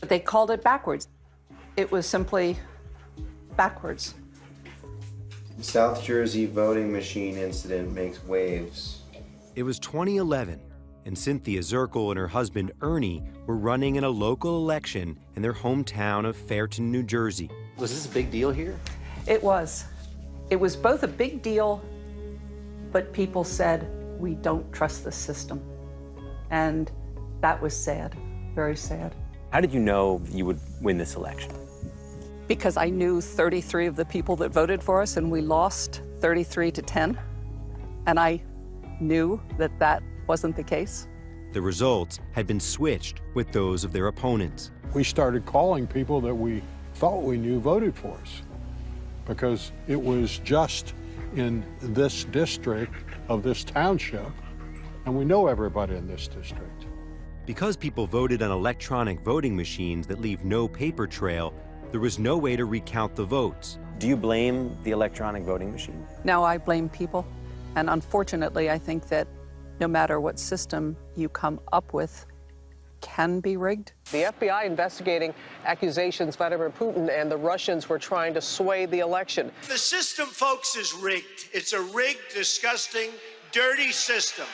They called it backwards. It was simply backwards. South Jersey voting machine incident makes waves. It was 2011, and Cynthia Zirkle and her husband Ernie were running in a local election in their hometown of Fairton, New Jersey. Was this a big deal here? It was. It was both a big deal, but people said, we don't trust the system. And that was sad, very sad. How did you know you would win this election? Because I knew 33 of the people that voted for us, and we lost 33-10. And I knew that that wasn't the case. The results had been switched with those of their opponents. We started calling people that we thought we knew voted for us, because it was just in this district of this township, and we know everybody in this district. Because people voted on electronic voting machines that leave no paper trail, there was no way to recount the votes. Do you blame the electronic voting machine? Now I blame people. And unfortunately, I think that no matter what system you come up with can be rigged. The FBI investigating accusations Vladimir Putin and the Russians were trying to sway the election. The system, folks, is rigged. It's a rigged, disgusting, dirty system.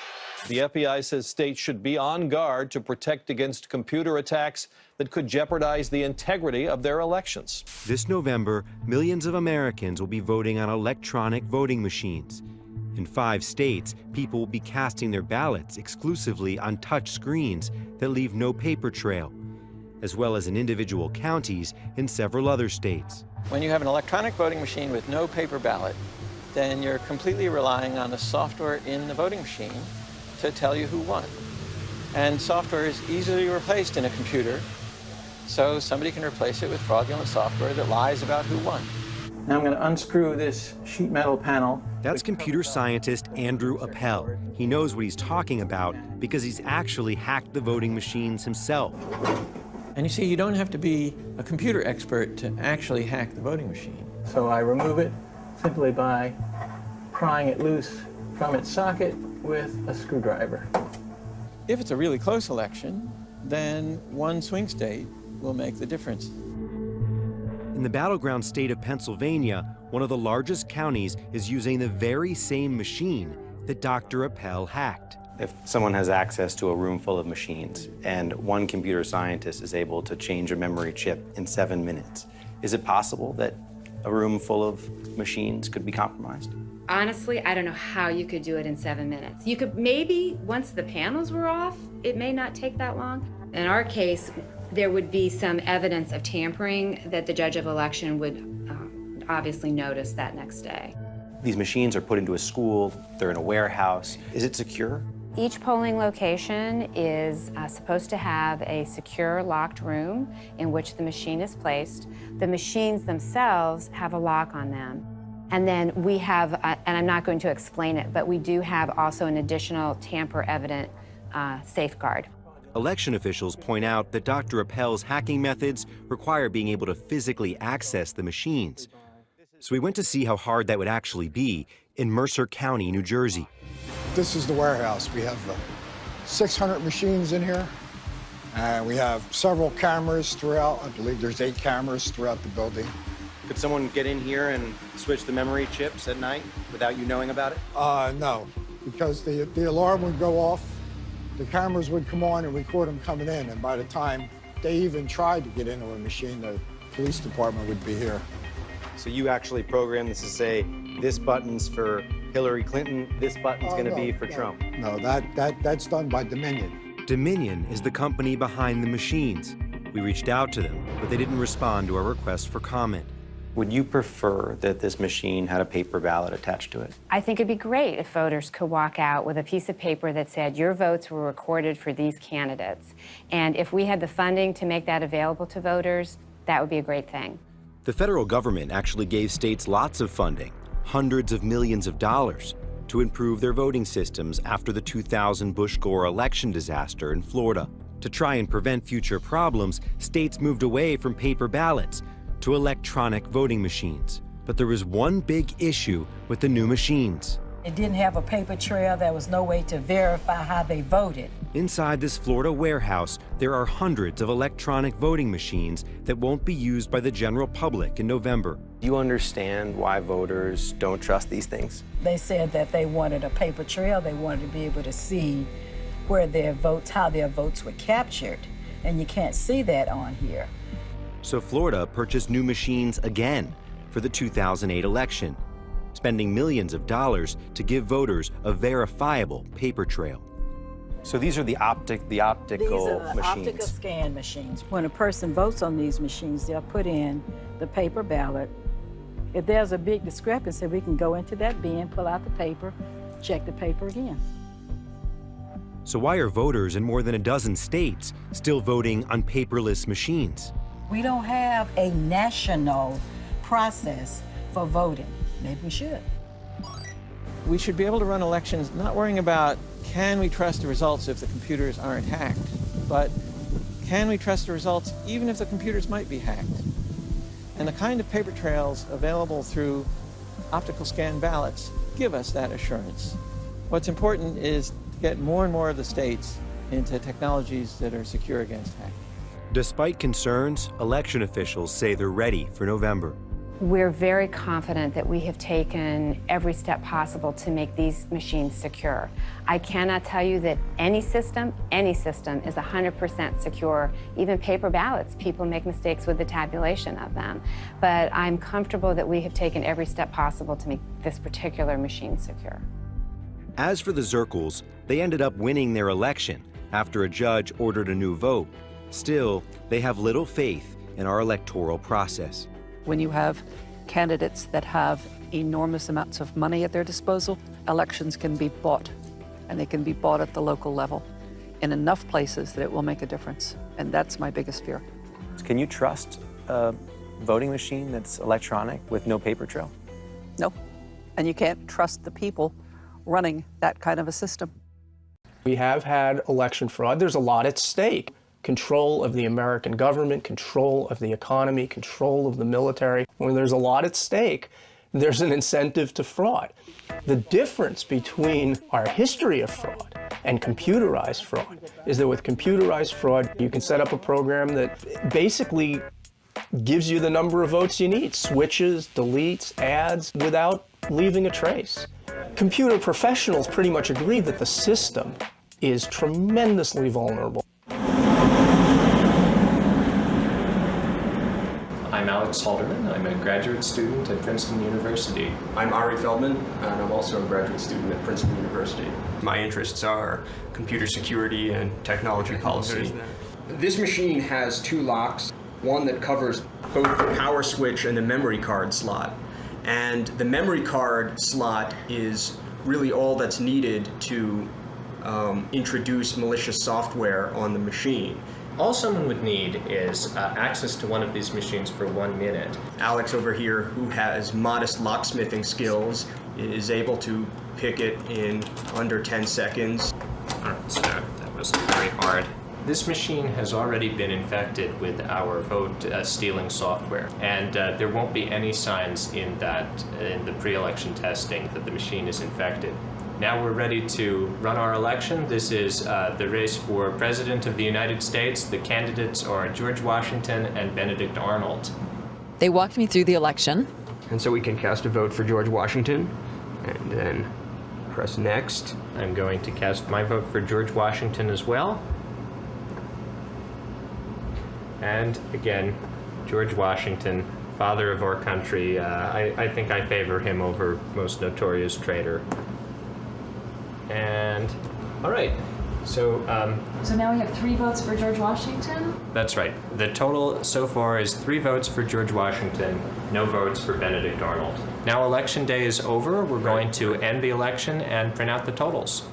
The FBI says states should be on guard to protect against computer attacks that could jeopardize the integrity of their elections. This November, millions of Americans will be voting on electronic voting machines. In 5 states, people will be casting their ballots exclusively on touch screens that leave no paper trail, as well as in individual counties in several other states. When you have an electronic voting machine with no paper ballot, then you're completely relying on the software in the voting machine to tell you who won. And software is easily replaced in a computer, so somebody can replace it with fraudulent software that lies about who won. Now I'm going to unscrew this sheet metal panel. That's computer scientist Andrew Appel. He knows what he's talking about because he's actually hacked the voting machines himself. And you see, you don't have to be a computer expert to actually hack the voting machine. So I remove it simply by prying it loose from its socket with a screwdriver. If it's a really close election, then one swing state will make the difference. In the battleground state of Pennsylvania, one of the largest counties is using the very same machine that Dr. Appel hacked. If someone has access to a room full of machines and one computer scientist is able to change a memory chip in 7 minutes, is it possible that a room full of machines could be compromised? Honestly, I don't know how you could do it in 7 minutes. You could maybe, once the panels were off, it may not take that long. In our case, there would be some evidence of tampering that the judge of election would obviously notice that next day. These machines are put into a school, they're in a warehouse. Is it secure? Each polling location is supposed to have a secure locked room in which the machine is placed. The machines themselves have a lock on them. And then we have, and I'm not going to explain it, but we do have also an additional tamper-evident safeguard. Election officials point out that Dr. Appel's hacking methods require being able to physically access the machines. So we went to see how hard that would actually be in Mercer County, New Jersey. This is the warehouse. We have 600 machines in here, and we have several cameras throughout. I believe there's 8 cameras throughout the building. Could someone get in here and switch the memory chips at night without you knowing about it? No, because the alarm would go off, the cameras would come on and record them coming in, and by the time they even tried to get into a machine, the police department would be here. So you actually program this to say, this button's for Hillary Clinton, this button's going to be for Trump? No, that's done by Dominion. Dominion is the company behind the machines. We reached out to them, but they didn't respond to our request for comment. Would you prefer that this machine had a paper ballot attached to it? I think it'd be great if voters could walk out with a piece of paper that said your votes were recorded for these candidates. And if we had the funding to make that available to voters, that would be a great thing. The federal government actually gave states lots of funding, hundreds of millions of dollars, to improve their voting systems after the 2000 Bush-Gore election disaster in Florida. To try and prevent future problems, states moved away from paper ballots to electronic voting machines. But there was one big issue with the new machines. It didn't have a paper trail. There was no way to verify how they voted. Inside this Florida warehouse, there are hundreds of electronic voting machines that won't be used by the general public in November. Do you understand why voters don't trust these things? They said that they wanted a paper trail. They wanted to be able to see where their votes, how their votes were captured. And you can't see that on here. So Florida purchased new machines again for the 2008 election, spending millions of dollars to give voters a verifiable paper trail. So these are the optical These are machines. optical scan machines. When a person votes on these machines, they'll put in the paper ballot. If there's a big discrepancy, we can go into that bin, pull out the paper, check the paper again. So why are voters in more than a dozen states still voting on paperless machines? We don't have a national process for voting. Maybe we should. We should be able to run elections not worrying about can we trust the results if the computers aren't hacked, but can we trust the results even if the computers might be hacked? And the kind of paper trails available through optical scan ballots give us that assurance. What's important is to get more and more of the states into technologies that are secure against hacking. Despite concerns, election officials say they're ready for November. We're very confident that we have taken every step possible to make these machines secure. I cannot tell you that any system is 100% secure. Even paper ballots, people make mistakes with the tabulation of them. But I'm comfortable that we have taken every step possible to make this particular machine secure. As for the Zirkles, they ended up winning their election after a judge ordered a new vote. Still, they have little faith in our electoral process. When you have candidates that have enormous amounts of money at their disposal, elections can be bought, and they can be bought at the local level in enough places that it will make a difference. And that's my biggest fear. Can you trust a voting machine that's electronic with no paper trail? No. And you can't trust the people running that kind of a system. We have had election fraud. There's a lot at stake. Control of the American government, control of the economy, control of the military. When there's a lot at stake, there's an incentive to fraud. The difference between our history of fraud and computerized fraud is that with computerized fraud, you can set up a program that basically gives you the number of votes you need, switches, deletes, adds, without leaving a trace. Computer professionals pretty much agree that the system is tremendously vulnerable. I'm Alex Halderman. I'm a graduate student at Princeton University. I'm Ari Feldman, and I'm also a graduate student at Princeton University. My interests are computer security and technology policy. This machine has two locks, one that covers both the power switch and the memory card slot. And the memory card slot is really all that's needed to introduce malicious software on the machine. All someone would need is access to one of these machines for 1 minute. Alex over here, who has modest locksmithing skills, is able to pick it in under 10 seconds. So that was very hard. This machine has already been infected with our vote stealing software, and there won't be any signs in the pre-election testing that the machine is infected. Now we're ready to run our election. This is the race for President of the United States. The candidates are George Washington and Benedict Arnold. They walked me through the election. And so we can cast a vote for George Washington, and then press next. I'm going to cast my vote for George Washington as well. And again, George Washington, father of our country. I think I favor him over most notorious traitor. And, all right, so... So now we have 3 votes for George Washington? That's right. The total so far is 3 votes for George Washington, no votes for Benedict Arnold. Now election day is over. We're going to end the election and print out the totals.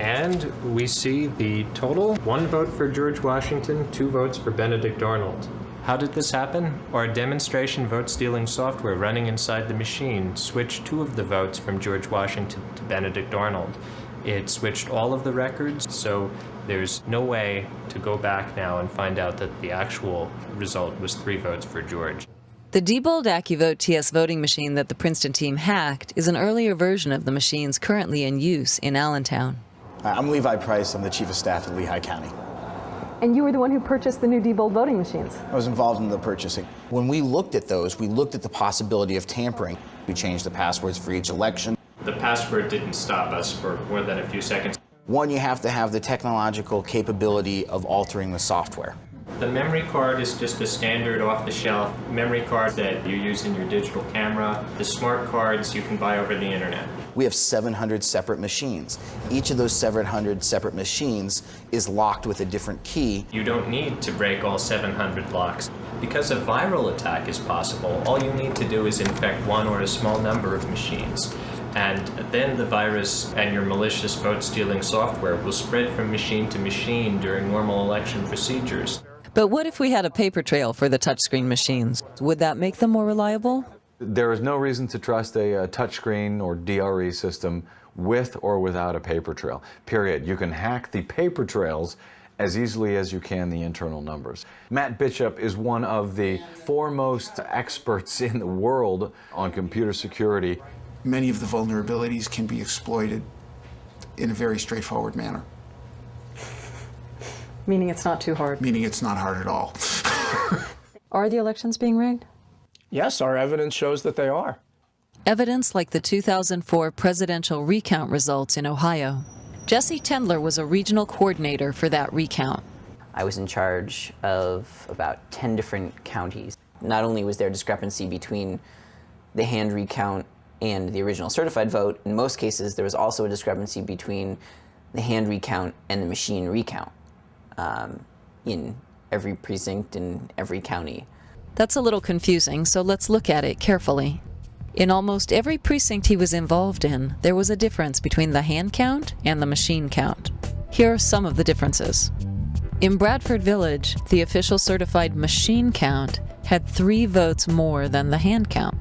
And we see the total. 1 vote for George Washington, 2 votes for Benedict Arnold. How did this happen? Our demonstration vote-stealing software running inside the machine switched 2 of the votes from George Washington to Benedict Arnold. It switched all of the records, so there's no way to go back now and find out that the actual result was 3 votes for George. The Diebold AccuVote TS voting machine that the Princeton team hacked is an earlier version of the machines currently in use in Allentown. I'm Levi Price. I'm the Chief of Staff at Lehigh County. And you were the one who purchased the new Diebold voting machines. I was involved in the purchasing. When we looked at those, we looked at the possibility of tampering. We changed the passwords for each election. The password didn't stop us for more than a few seconds. One, you have to have the technological capability of altering the software. The memory card is just a standard off-the-shelf memory card that you use in your digital camera. The smart cards you can buy over the internet. We have 700 separate machines. Each of those 700 separate machines is locked with a different key. You don't need to break all 700 locks. Because a viral attack is possible, all you need to do is infect one or a small number of machines. And then the virus and your malicious vote-stealing software will spread from machine to machine during normal election procedures. But what if we had a paper trail for the touchscreen machines? Would that make them more reliable? There is no reason to trust a touchscreen or DRE system with or without a paper trail, period. You can hack the paper trails as easily as you can the internal numbers. Matt Bishop is one of the foremost experts in the world on computer security. Many of the vulnerabilities can be exploited in a very straightforward manner. Meaning it's not too hard. Meaning it's not hard at all. Are the elections being rigged? Yes, our evidence shows that they are. Evidence like the 2004 presidential recount results in Ohio. Jesse Tendler was a regional coordinator for that recount. I was in charge of about 10 different counties. Not only was there discrepancy between the hand recount and the original certified vote, in most cases there was also a discrepancy between the hand recount and the machine recount in every precinct in every county. That's a little confusing, so let's look at it carefully. In almost every precinct he was involved in, there was a difference between the hand count and the machine count. Here are some of the differences. In Bradford Village, the official certified machine count had 3 votes more than the hand count.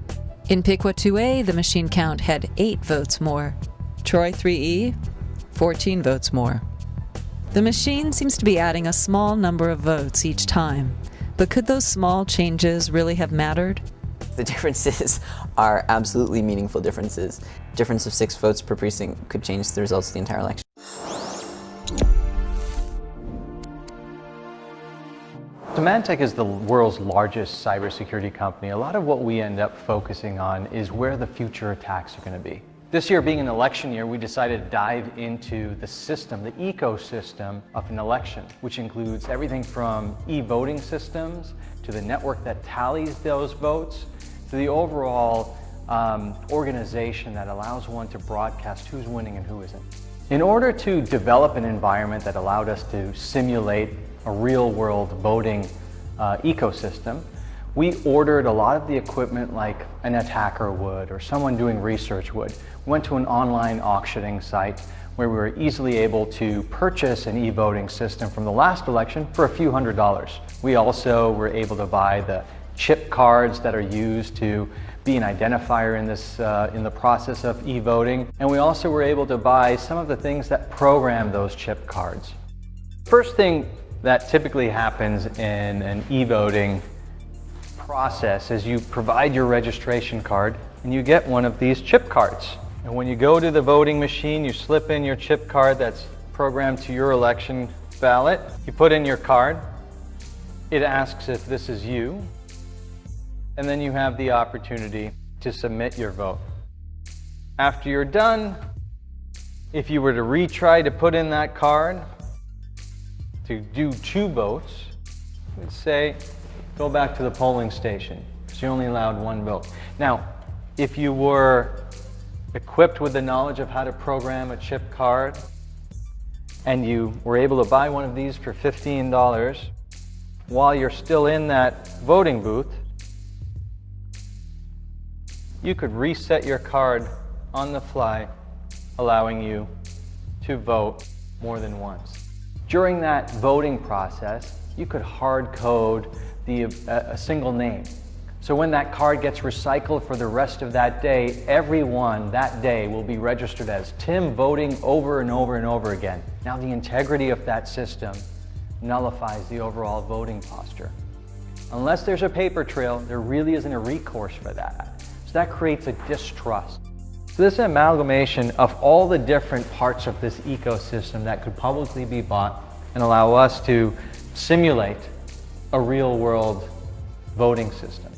In Piqua 2A, the machine count had 8 votes more. Troy 3E, 14 votes more. The machine seems to be adding a small number of votes each time, but could those small changes really have mattered? The differences are absolutely meaningful differences. Difference of 6 votes per precinct could change the results of the entire election. Symantec is the world's largest cybersecurity company. A lot of what we end up focusing on is where the future attacks are going to be. This year being an election year, we decided to dive into the system, the ecosystem of an election, which includes everything from e-voting systems to the network that tallies those votes to the overall organization that allows one to broadcast who's winning and who isn't. In order to develop an environment that allowed us to simulate a real-world voting ecosystem, we ordered a lot of the equipment like an attacker would or someone doing research would. We went to an online auctioning site where we were easily able to purchase an e-voting system from the last election for a few $100s. We also were able to buy the chip cards that are used to be an identifier in this in the process of e-voting, and we also were able to buy some of the things that program those chip cards. First thing that typically happens in an e-voting process is you provide your registration card and you get one of these chip cards. And when you go to the voting machine, you slip in your chip card that's programmed to your election ballot. You put in your card. It asks if this is you. And then you have the opportunity to submit your vote. After you're done, if you were to retry to put in that card to do 2 votes, we'd say, go back to the polling station, because you only allowed 1 vote. Now, if you were equipped with the knowledge of how to program a chip card, and you were able to buy one of these for $15, while you're still in that voting booth, you could reset your card on the fly, allowing you to vote more than once. During that voting process, you could hard code a single name. So when that card gets recycled for the rest of that day, everyone that day will be registered as Tim voting over and over and over again. Now the integrity of that system nullifies the overall voting posture. Unless there's a paper trail, there really isn't a recourse for that. So that creates a distrust. So this amalgamation of all the different parts of this ecosystem that could publicly be bought and allow us to simulate a real world voting system.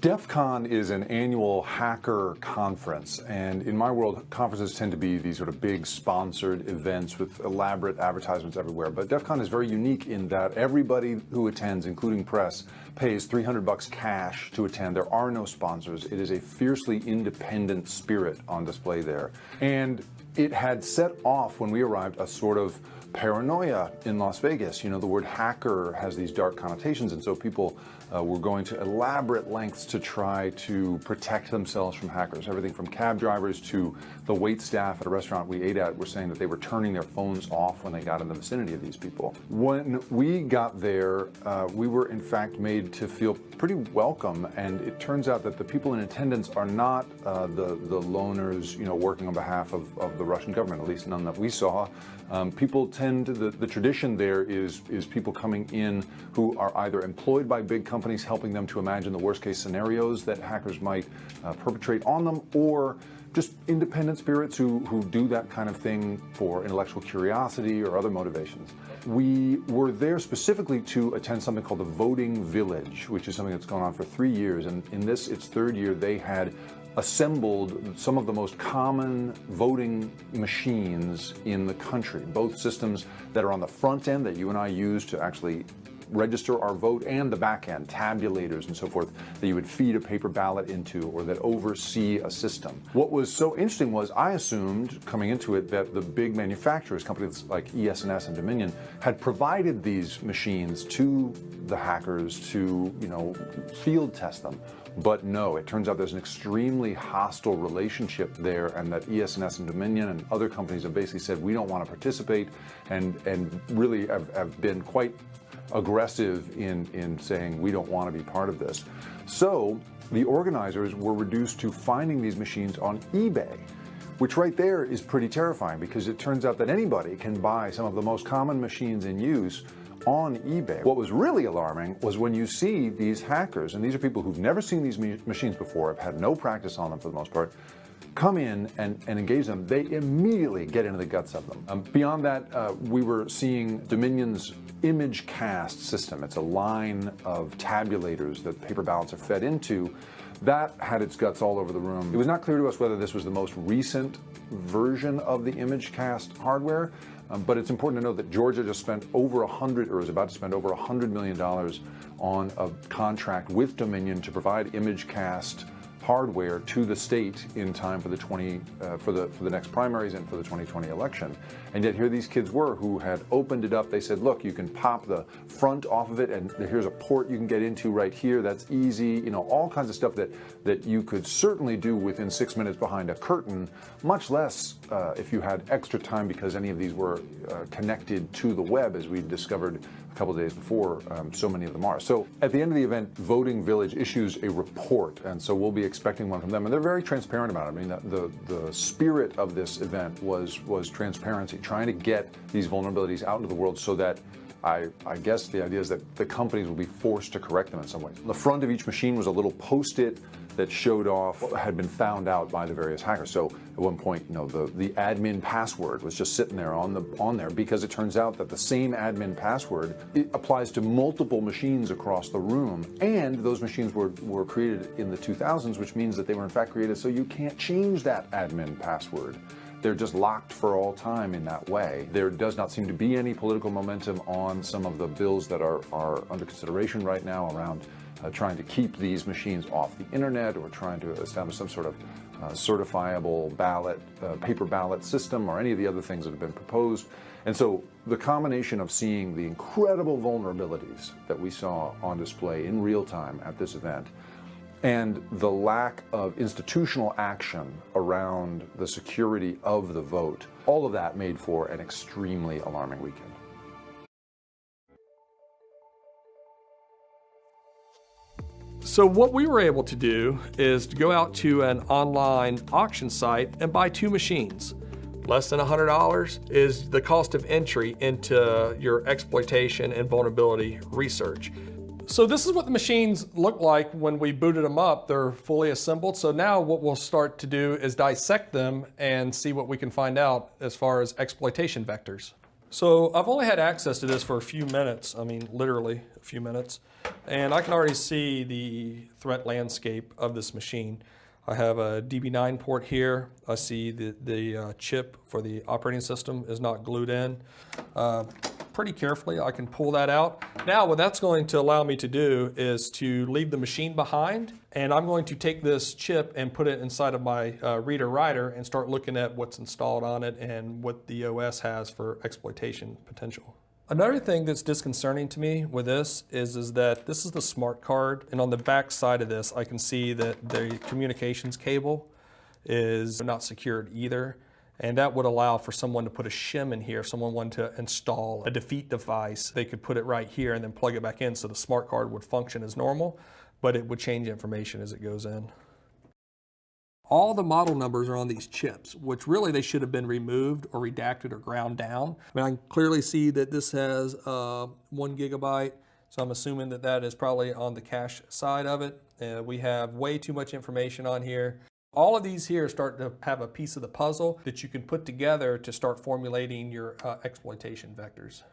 DEF CON is an annual hacker conference, and in my world, conferences tend to be these sort of big sponsored events with elaborate advertisements everywhere. But DEF CON is very unique in that everybody who attends, including press, pays $300 cash to attend. There are no sponsors. It is a fiercely independent spirit on display there. And it had set off, when we arrived, a sort of paranoia in Las Vegas. You know, the word hacker has these dark connotations, and so people were going to elaborate lengths to try to protect themselves from hackers. Everything from cab drivers to the wait staff at a restaurant we ate at were saying that they were turning their phones off when they got in the vicinity of these people. When we got there, we were in fact made to feel pretty welcome, and it turns out that the people in attendance are not the loners, you know, working on behalf of the Russian government, at least none that we saw. People tend to, the tradition there is people coming in who are either employed by big companies helping them to imagine the worst case scenarios that hackers might perpetrate on them, or just independent spirits who do that kind of thing for intellectual curiosity or other motivations. We were there specifically to attend something called the Voting Village, which is something that's gone on for 3 years, and in this, its third year, they had assembled some of the most common voting machines in the country, both systems that are on the front end that you and I use to actually register our vote, and the back end, tabulators and so forth, that you would feed a paper ballot into or that oversee a system. What was so interesting was I assumed coming into it that the big manufacturers, companies like ES&S and Dominion, had provided these machines to the hackers to, you know, field test them. But no, it turns out there's an extremely hostile relationship there, and that ES&S and Dominion and other companies have basically said we don't want to participate, and really have been quite aggressive in saying we don't want to be part of this. So the organizers were reduced to finding these machines on eBay, which right there is pretty terrifying, because it turns out that anybody can buy some of the most common machines in use on eBay. What was really alarming was when you see these hackers, and these are people who've never seen these machines before, have had no practice on them for the most part, come in and engage them, they immediately get into the guts of them. Beyond that, we were seeing Dominion's image cast system. It's a line of tabulators that paper ballots are fed into. That had its guts all over the room. It was not clear to us whether this was the most recent version of the image cast hardware, but it's important to know that Georgia just spent over is about to spend over $100 million on a contract with Dominion to provide image cast hardware to the state in time for the for the next primaries and for the 2020 election. And yet here these kids were who had opened it up. They said, look, you can pop the front off of it, and here's a port you can get into right here. That's easy. You know, all kinds of stuff that you could certainly do within 6 minutes behind a curtain, much less if you had extra time, because any of these were connected to the web, as we discovered a couple of days before. So many of them are. So at the end of the event, Voting Village issues a report, and so we'll be expecting one from them, and they're very transparent about it. I mean, the spirit of this event was transparency, trying to get these vulnerabilities out into the world so that I guess the idea is that the companies will be forced to correct them in some way. The front of each machine was a little post-it that showed off what had been found out by the various hackers. So at one point, you know, the admin password was just sitting there on there, because it turns out that the same admin password, it applies to multiple machines across the room, and those machines were created in the 2000s, which means that they were in fact created so you can't change that admin password. They're just locked for all time in that way. There does not seem to be any political momentum on some of the bills that are under consideration right now around trying to keep these machines off the internet, or trying to establish some sort of certifiable ballot, paper ballot system, or any of the other things that have been proposed. And so the combination of seeing the incredible vulnerabilities that we saw on display in real time at this event, and the lack of institutional action around the security of the vote, all of that made for an extremely alarming weekend. So what we were able to do is to go out to an online auction site and buy 2 machines. Less than $100 is the cost of entry into your exploitation and vulnerability research. So this is what the machines look like when we booted them up. They're fully assembled. So now what we'll start to do is dissect them and see what we can find out as far as exploitation vectors. So I've only had access to this for a few minutes. I mean, literally a few minutes. And I can already see the threat landscape of this machine. I have a DB9 port here. I see the chip for the operating system is not glued in. Pretty carefully, I can pull that out. Now, what that's going to allow me to do is to leave the machine behind, and I'm going to take this chip and put it inside of my reader writer and start looking at what's installed on it and what the OS has for exploitation potential. Another thing that's disconcerting to me with this is that this is the smart card, and on the back side of this I can see that the communications cable is not secured either, and that would allow for someone to put a shim in here. If someone wanted to install a defeat device, they could put it right here and then plug it back in, so the smart card would function as normal, but it would change information as it goes in. All the model numbers are on these chips, which really they should have been removed or redacted or ground down. I mean, I can clearly see that this has 1 gigabyte, so I'm assuming that that is probably on the cache side of it. We have way too much information on here. All of these here start to have a piece of the puzzle that you can put together to start formulating your exploitation vectors.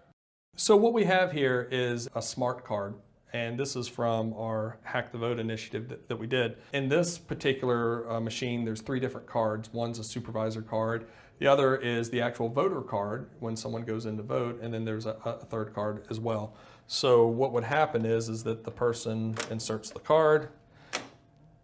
So what we have here is a smart card. And this is from our Hack the Vote initiative that we did. In this particular machine, there's 3 different cards. One's a supervisor card. The other is the actual voter card when someone goes in to vote. And then there's a 3rd card as well. So what would happen is that the person inserts the card,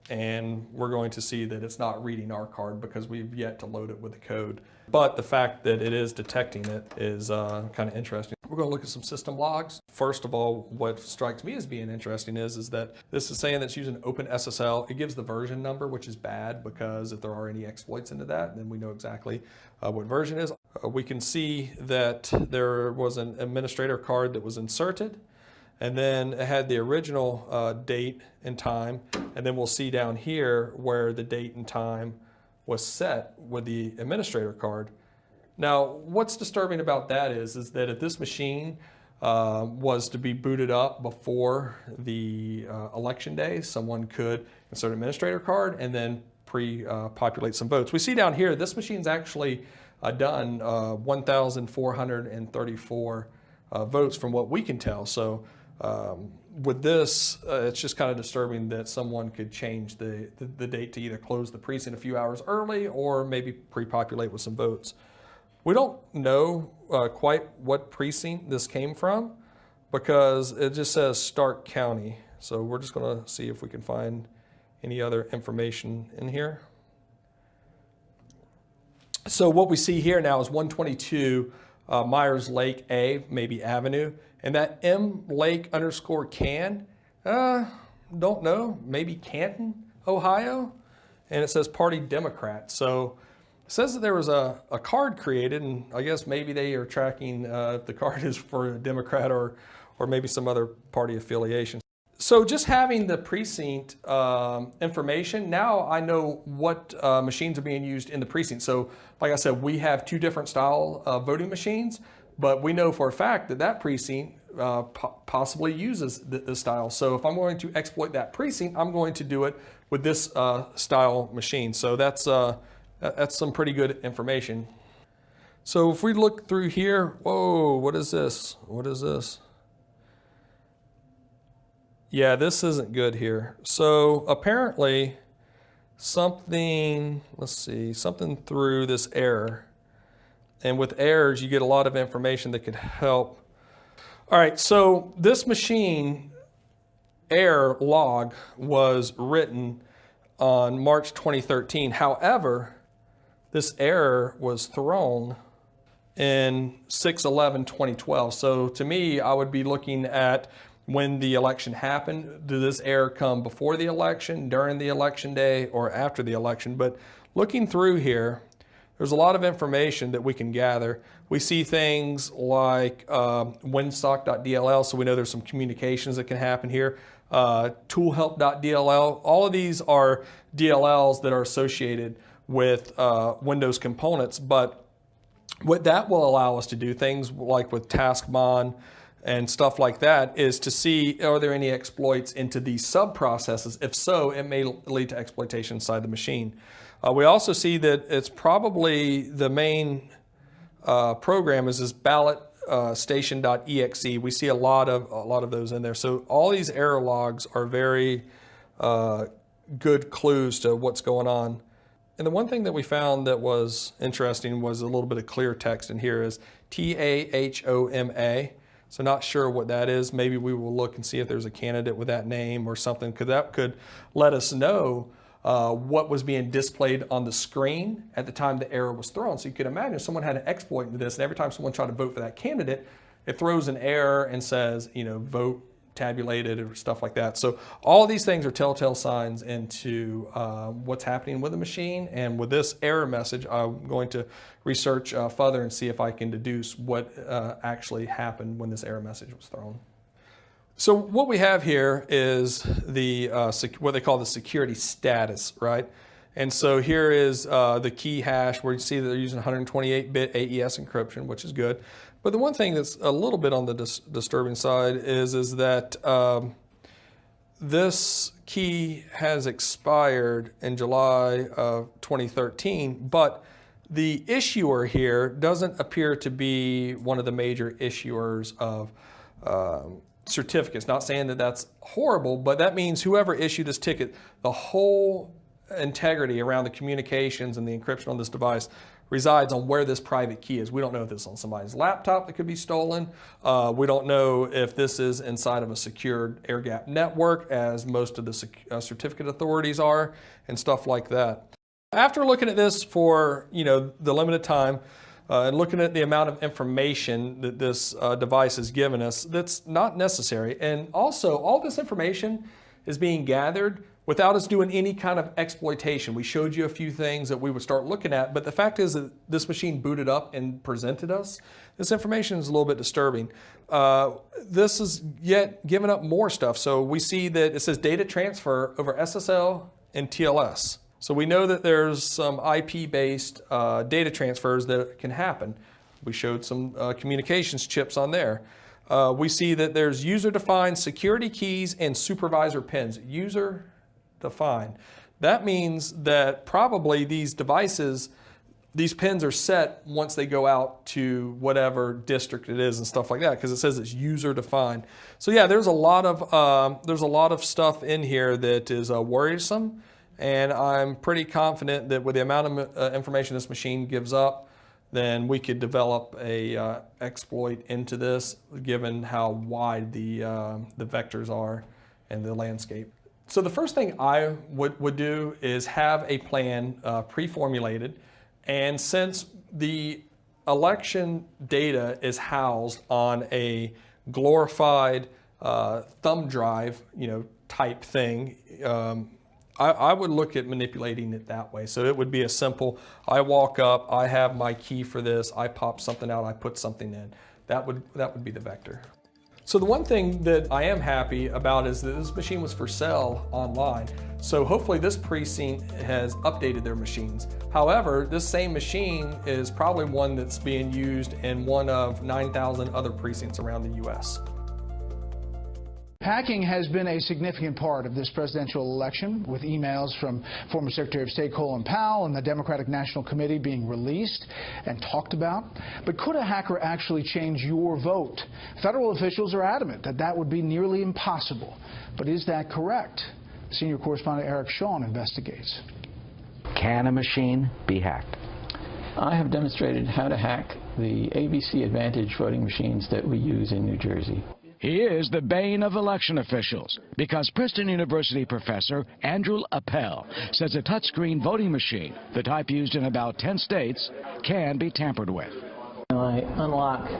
and we're going to see that it's not reading our card because we've yet to load it with the code. But the fact that it is detecting it is kind of interesting. We're going to look at some system logs. First of all, what strikes me as being interesting is that this is saying that it's using OpenSSL. It gives the version number, which is bad because if there are any exploits into that, then we know exactly what version it is. We can see that there was an administrator card that was inserted, and then it had the original date and time, and then we'll see down here where the date and time was set with the administrator card. Now, what's disturbing about that is that if this machine was to be booted up before the election day, someone could insert an administrator card and then pre-populate some votes. We see down here, this machine's actually done 1,434 votes from what we can tell. So with this, it's just kind of disturbing that someone could change the date to either close the precinct a few hours early or maybe pre-populate with some votes. We don't know quite what precinct this came from because it just says Stark County. So we're just going to see if we can find any other information in here. So what we see here now is 122 Myers Lake A, maybe Avenue. And that M Lake _ Can, don't know, maybe Canton, Ohio. And it says Party Democrat. So it says that there was a card created, and I guess maybe they are tracking if the card is for a Democrat or maybe some other party affiliation. So just having the precinct information, now I know what machines are being used in the precinct. So like I said, we have 2 different style voting machines, but we know for a fact that that precinct possibly uses this style. So if I'm going to exploit that precinct, I'm going to do it with this style machine. So that's some pretty good information. So if we look through here, whoa, what is this? What is this? Yeah, this isn't good here. So apparently something, let's see, something through this error. And with errors, you get a lot of information that could help. All right, so this machine error log was written on March 2013. However, this error was thrown in 6/11/2012. So to me, I would be looking at when the election happened. Did this error come before the election, during the election day, or after the election? But looking through here, there's a lot of information that we can gather. We see things like windsock.dll, so we know there's some communications that can happen here. Toolhelp.dll, all of these are DLLs that are associated with Windows components, but what that will allow us to do, things like with taskmon and stuff like that, is to see, are there any exploits into these sub-processes? If so, it may lead to exploitation inside the machine. We also see that it's probably the main program is this ballot station.exe. We see a lot of those in there. So all these error logs are very good clues to what's going on. And the one thing that we found that was interesting was a little bit of clear text in here is TAHOMA. So not sure what that is. Maybe we will look and see if there's a candidate with that name or something, because that could let us know what was being displayed on the screen at the time the error was thrown. So you could imagine if someone had an exploit into this, and every time someone tried to vote for that candidate, it throws an error and says, you know, vote tabulated or stuff like that. So all of these things are telltale signs into what's happening with the machine. And with this error message, I'm going to research further and see if I can deduce what actually happened when this error message was thrown. So what we have here is the what they call the security status, right? And so here is the key hash where you see that they're using 128-bit AES encryption, which is good. But the one thing that's a little bit on the disturbing side is that this key has expired in July of 2013, but the issuer here doesn't appear to be one of the major issuers of certificates. Not saying that that's horrible, but that means whoever issued this ticket, the whole integrity around the communications and the encryption on this device resides on where this private key is. We don't know if this is on somebody's laptop that could be stolen. We don't know if this is inside of a secured air-gapped network, as most of the certificate authorities are, and stuff like that. After looking at this for the limited time, and looking at the amount of information that this device has given us, that's not necessary. And also, all this information is being gathered without us doing any kind of exploitation. We showed you a few things that we would start looking at, but the fact is that this machine booted up and presented us this information is a little bit disturbing. This is yet giving up more stuff. So we see that it says data transfer over SSL and TLS. So we know that there's some IP-based data transfers that can happen. We showed some communications chips on there. We see that there's user-defined security keys and supervisor pins. User-defined. That means that probably these devices, these pins are set once they go out to whatever district it is and stuff like that, because it says it's user-defined. So yeah, there's a lot of stuff in here that is worrisome. And I'm pretty confident that with the amount of information this machine gives up, then we could develop a exploit into this, given how wide the vectors are and the landscape. So the first thing I would do is have a plan pre-formulated. And since the election data is housed on a glorified thumb drive, type thing, I would look at manipulating it that way. So it would be a simple, I walk up, I have my key for this, I pop something out, I put something in. That would be the vector. So the one thing that I am happy about is that this machine was for sale online. So hopefully this precinct has updated their machines. However, this same machine is probably one that's being used in one of 9,000 other precincts around the US. Hacking has been a significant part of this presidential election, with emails from former Secretary of State Colin Powell and the Democratic National Committee being released and talked about. But could a hacker actually change your vote? Federal officials are adamant that that would be nearly impossible. But is that correct? Senior correspondent Eric Shawn investigates. Can a machine be hacked? I have demonstrated how to hack the ABC Advantage voting machines that we use in New Jersey. He is the bane of election officials because Princeton University professor Andrew Appel says a touchscreen voting machine, the type used in about 10 states, can be tampered with. I unlock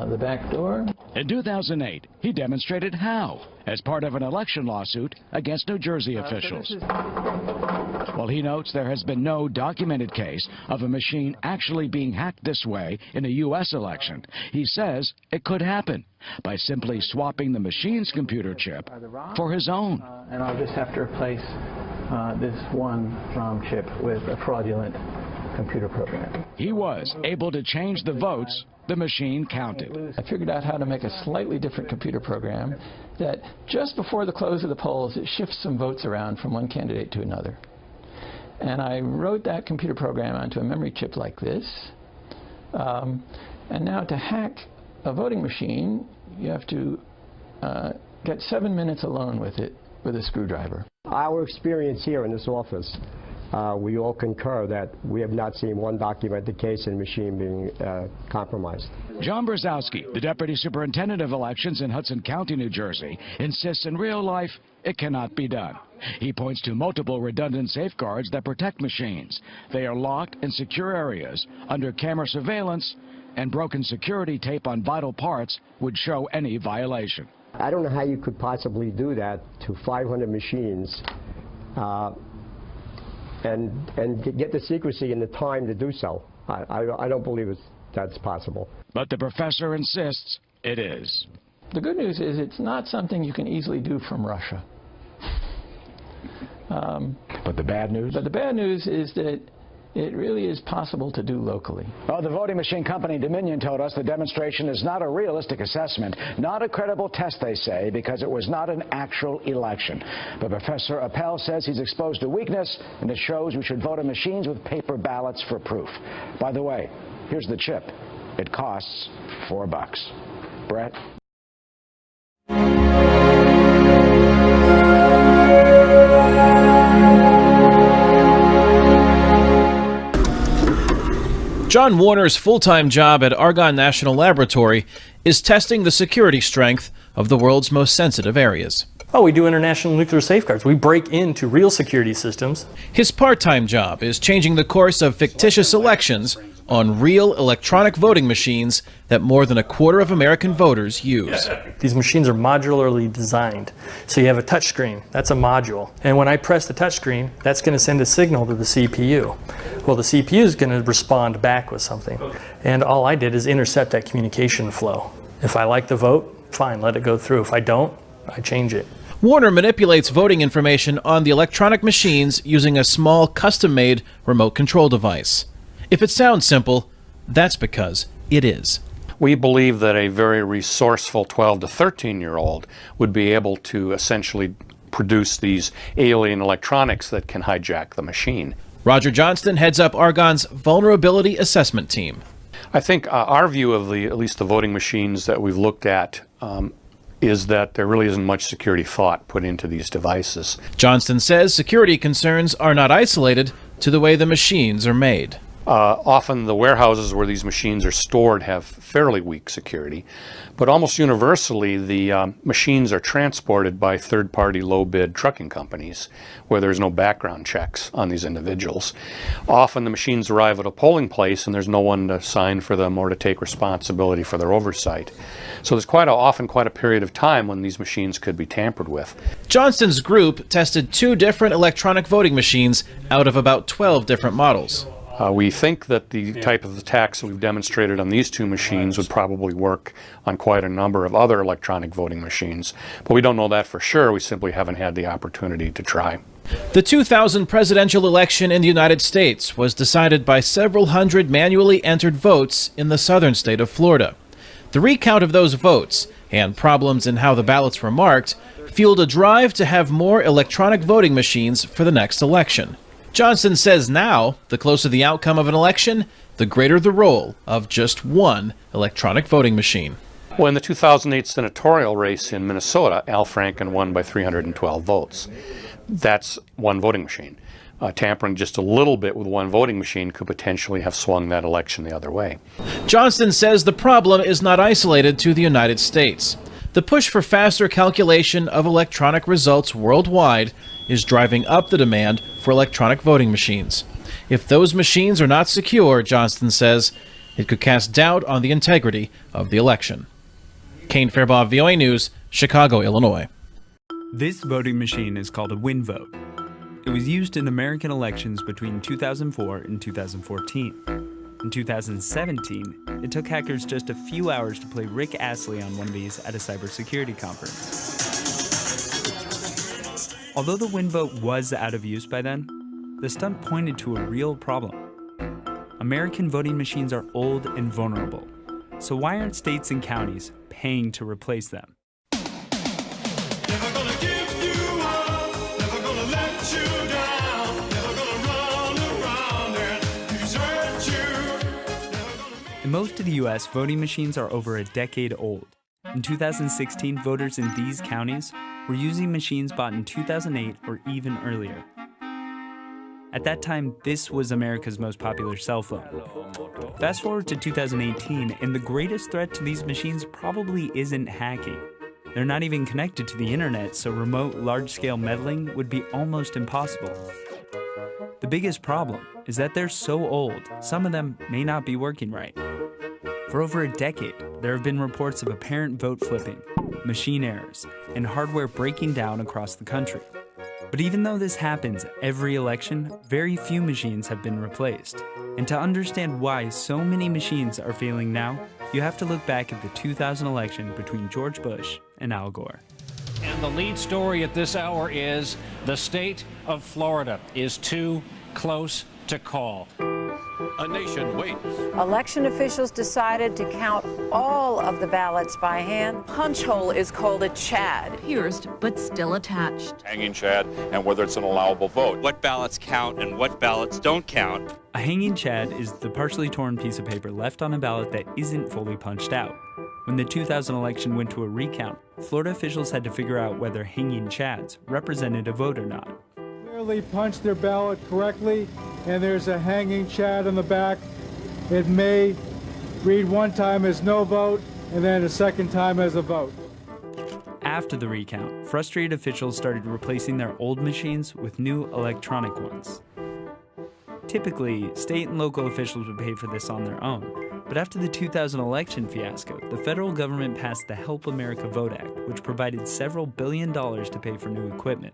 the back door. In 2008, he demonstrated how, as part of an election lawsuit against New Jersey officials. Well, he notes there has been no documented case of a machine actually being hacked this way in a U.S. election. He says it could happen by simply swapping the machine's computer chip for his own. And I'll just have to replace this one ROM chip with a fraudulent computer program. He was able to change the votes the machine counted. I figured out how to make a slightly different computer program that just before the close of the polls, it shifts some votes around from one candidate to another. And I wrote that computer program onto a memory chip like this. And now to hack a voting machine, you have to get 7 minutes alone with it with a screwdriver. Our experience here in this office, we all concur that we have not seen one documented case in a machine being compromised. John Brzezowski, the Deputy Superintendent of Elections in Hudson County, New Jersey, insists in real life it cannot be done. He points to multiple redundant safeguards that protect machines. They are locked in secure areas under camera surveillance, and broken security tape on vital parts would show any violation. I don't know how you could possibly do that to 500 machines and get the secrecy and the time to do so. I don't believe that's possible. But the professor insists it is. The good news is it's not something you can easily do from Russia. But the bad news? But the bad news is that it really is possible to do locally. Well, the voting machine company Dominion told us the demonstration is not a realistic assessment, not a credible test, they say, because it was not an actual election. But Professor Appel says he's exposed a weakness, and it shows we should vote on machines with paper ballots for proof. By the way, here's the chip. It costs $4. Brett? John Warner's full-time job at Argonne National Laboratory is testing the security strength of the world's most sensitive areas. Oh, we do international nuclear safeguards. We break into real security systems. His part-time job is changing the course of fictitious elections on real electronic voting machines that more than a quarter of American voters use. These machines are modularly designed. So you have a touch screen, that's a module. And when I press the touch screen, that's going to send a signal to the CPU. Well, the CPU is going to respond back with something. And all I did is intercept that communication flow. If I like the vote, fine, let it go through. If I don't, I change it. Warner manipulates voting information on the electronic machines using a small custom-made remote control device. If it sounds simple, that's because it is. We believe that a very resourceful 12 to 13-year-old would be able to essentially produce these alien electronics that can hijack the machine. Roger Johnston heads up Argonne's Vulnerability Assessment Team. I think our view of at least the voting machines that we've looked at is that there really isn't much security thought put into these devices. Johnston says security concerns are not isolated to the way the machines are made. Often the warehouses where these machines are stored have fairly weak security, but almost universally the machines are transported by third-party low-bid trucking companies where there's no background checks on these individuals. Often the machines arrive at a polling place and there's no one to sign for them or to take responsibility for their oversight. So there's often quite a period of time when these machines could be tampered with. Johnston's group tested 2 different electronic voting machines out of about 12 different models. We think that the type of attacks that we've demonstrated on these 2 machines would probably work on quite a number of other electronic voting machines, but we don't know that for sure. We simply haven't had the opportunity to try. The 2000 presidential election in the United States was decided by several hundred manually entered votes in the southern state of Florida. The recount of those votes and problems in how the ballots were marked fueled a drive to have more electronic voting machines for the next election. Johnston says now, the closer the outcome of an election, the greater the role of just one electronic voting machine. Well, in the 2008 senatorial race in Minnesota, Al Franken won by 312 votes. That's one voting machine. Tampering just a little bit with one voting machine could potentially have swung that election the other way. Johnston says the problem is not isolated to the United States. The push for faster calculation of electronic results worldwide is driving up the demand for electronic voting machines. If those machines are not secure, Johnston says, It could cast doubt on the integrity of the election. Kane Fairbaugh, VOA News, Chicago, Illinois. This voting machine is called a WinVote. It was used in American elections between 2004 and 2014. In 2017, it took hackers just a few hours to play Rick Astley on one of these at a cybersecurity conference. Although the WinVote was out of use by then, the stunt pointed to a real problem. American voting machines are old and vulnerable, so why aren't states and counties paying to replace them? In most of the U.S., voting machines are over a decade old. In 2016, voters in these counties were using machines bought in 2008 or even earlier. At that time, this was America's most popular cell phone. Fast forward to 2018, and the greatest threat to these machines probably isn't hacking. They're not even connected to the internet, so remote, large-scale meddling would be almost impossible. The biggest problem is that they're so old, some of them may not be working right. For over a decade, there have been reports of apparent vote flipping, machine errors, and hardware breaking down across the country. But even though this happens every election, very few machines have been replaced. And to understand why so many machines are failing now, you have to look back at the 2000 election between George Bush and Al Gore. And the lead story at this hour is the state of Florida is too close to call. A nation waits. Election officials decided to count all of the ballots by hand. Punch hole is called a chad. Pierced, but still attached. Hanging chad, and whether it's an allowable vote. What ballots count and what ballots don't count. A hanging chad is the partially torn piece of paper left on a ballot that isn't fully punched out. When the 2000 election went to a recount, Florida officials had to figure out whether hanging chads represented a vote or not. Clearly punched their ballot correctly, and there's a hanging chad on the back. It may read one time as no vote, and then a second time as a vote. After the recount, frustrated officials started replacing their old machines with new electronic ones. Typically, state and local officials would pay for this on their own, but after the 2000 election fiasco, the federal government passed the Help America Vote Act, which provided several $1 billion to pay for new equipment.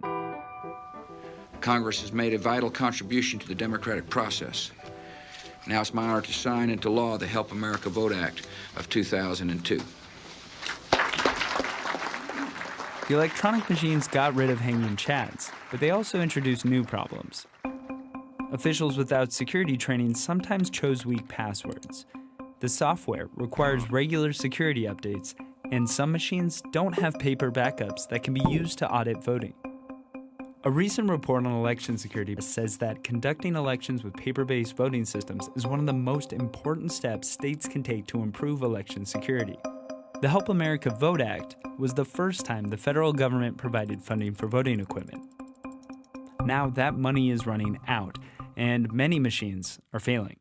Congress has made a vital contribution to the democratic process. Now it's my honor to sign into law the Help America Vote Act of 2002. The electronic machines got rid of hanging chads, but they also introduced new problems. Officials without security training sometimes chose weak passwords. The software requires regular security updates, and some machines don't have paper backups that can be used to audit voting. A recent report on election security says that conducting elections with paper-based voting systems is one of the most important steps states can take to improve election security. The Help America Vote Act was the first time the federal government provided funding for voting equipment. Now that money is running out, and many machines are failing.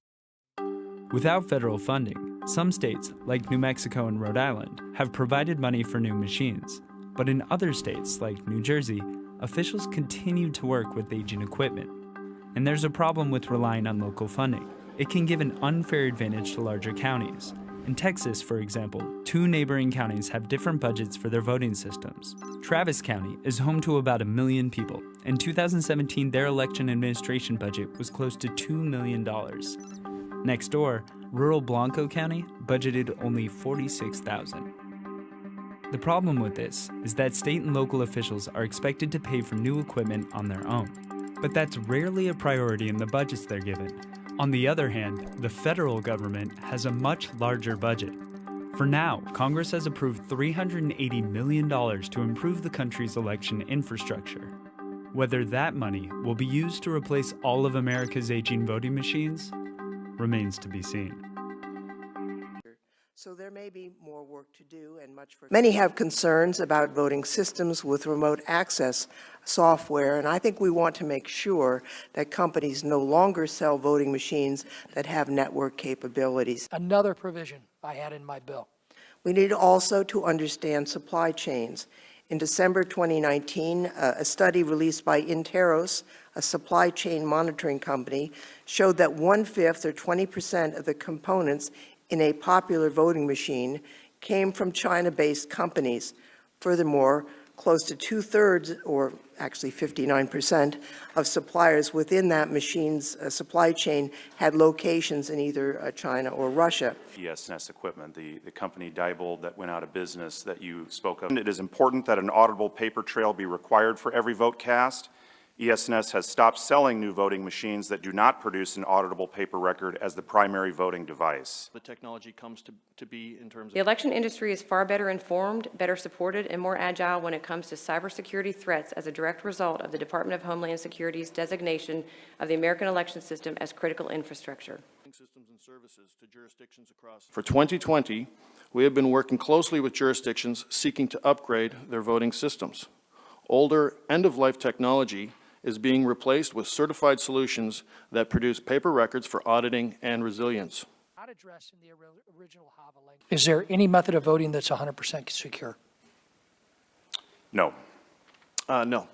Without federal funding, some states, like New Mexico and Rhode Island, have provided money for new machines. But in other states, like New Jersey, officials continue to work with aging equipment. And there's a problem with relying on local funding. It can give an unfair advantage to larger counties. In Texas, for example, 2 neighboring counties have different budgets for their voting systems. Travis County is home to about 1 million people. In 2017, their election administration budget was close to $2 million. Next door, rural Blanco County budgeted only $46,000. The problem with this is that state and local officials are expected to pay for new equipment on their own. But that's rarely a priority in the budgets they're given. On the other hand, the federal government has a much larger budget. For now, Congress has approved $380 million to improve the country's election infrastructure. Whether that money will be used to replace all of America's aging voting machines remains to be seen. So there may be more work to do and much for... Many have concerns about voting systems with remote access software, and I think we want to make sure that companies no longer sell voting machines that have network capabilities. Another provision I had in my bill. We need also to understand supply chains. In December 2019, a study released by Interos, a supply chain monitoring company, showed that 1/5 or 20% of the components in a popular voting machine came from China-based companies. Furthermore, close to 2/3, or actually 59%, of suppliers within that machine's supply chain had locations in either China or Russia. ESNS equipment, the company Diebold that went out of business that you spoke of. It is important that an auditable paper trail be required for every vote cast. ESNS has stopped selling new voting machines that do not produce an auditable paper record as the primary voting device. The technology comes to be in terms of... The election industry is far better informed, better supported, and more agile when it comes to cybersecurity threats as a direct result of the Department of Homeland Security's designation of the American election system as critical infrastructure. Systems and services to jurisdictions across. For 2020, we have been working closely with jurisdictions seeking to upgrade their voting systems. Older end-of-life technology is being replaced with certified solutions that produce paper records for auditing and resilience. Not addressed in the original HAVA language. Is there any method of voting that's 100% secure? No. No.